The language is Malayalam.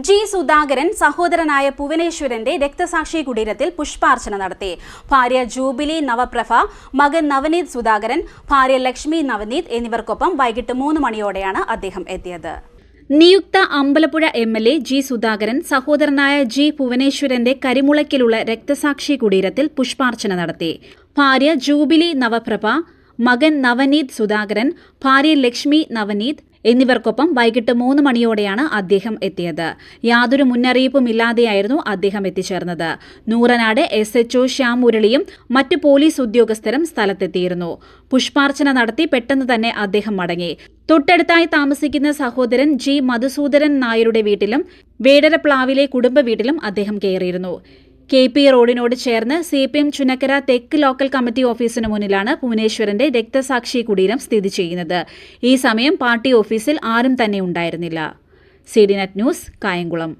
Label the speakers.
Speaker 1: ജി സുധാകരൻ സഹോദരനായ ഭുവനേശ്വരന്റെ രക്തസാക്ഷി കുടീരത്തിൽ പുഷ്പാർച്ചന നടത്തി. ഭാര്യ ജൂബിലി നവപ്രഭ, മകൻ നവനീത് സുധാകരൻ, ഭാര്യ ലക്ഷ്മി നവനീത് എന്നിവർക്കൊപ്പം വൈകിട്ട് 3 മണിയോടെയാണ് അദ്ദേഹം എത്തിയത്. നിയുക്ത അമ്പലപ്പുഴ എംഎൽഎ ജി സുധാകരൻ സഹോദരനായ ജി ഭുവനേശ്വരന്റെ കരിമുളയ്ക്കലുള്ള രക്തസാക്ഷി കുടീരത്തിൽ പുഷ്പാർച്ചന നടത്തി. ഭാര്യ ജൂബിലി നവപ്രഭ, മകൻ നവനീത് സുധാകരൻ, ഭാര്യ ലക്ഷ്മി നവനീത് എന്നിവർക്കൊപ്പം വൈകിട്ട് 3 മണിയോടെയാണ് അദ്ദേഹം എത്തിയത്. യാതൊരു മുന്നറിയിപ്പുമില്ലാതെയായിരുന്നു അദ്ദേഹം എത്തിച്ചേർന്നത്. നൂറനാട് SHO ശ്യാം മുരളിയും മറ്റു പോലീസ് ഉദ്യോഗസ്ഥരും സ്ഥലത്തെത്തിയിരുന്നു. പുഷ്പാർച്ചന നടത്തി പെട്ടെന്ന് തന്നെ അദ്ദേഹം മടങ്ങി. തൊട്ടടുത്തായി താമസിക്കുന്ന സഹോദരൻ ജി മധുസൂദരൻ നായരുടെ വീട്ടിലും വേടരപ്ലാവിലെ കുടുംബ വീട്ടിലും അദ്ദേഹം കയറിയിരുന്നു. KP റോഡിനോട് ചേർന്ന് CPM ചുനക്കര തെക്ക് ലോക്കൽ കമ്മിറ്റി ഓഫീസിന് മുന്നിലാണ് ഭുവനേശ്വരന്റെ രക്തസാക്ഷി കുടീരം സ്ഥിതി ചെയ്യുന്നത്. ഈ സമയം പാർട്ടി ഓഫീസിൽ ആരും തന്നെ ഉണ്ടായിരുന്നില്ല. CDNet news, Kayamkulam.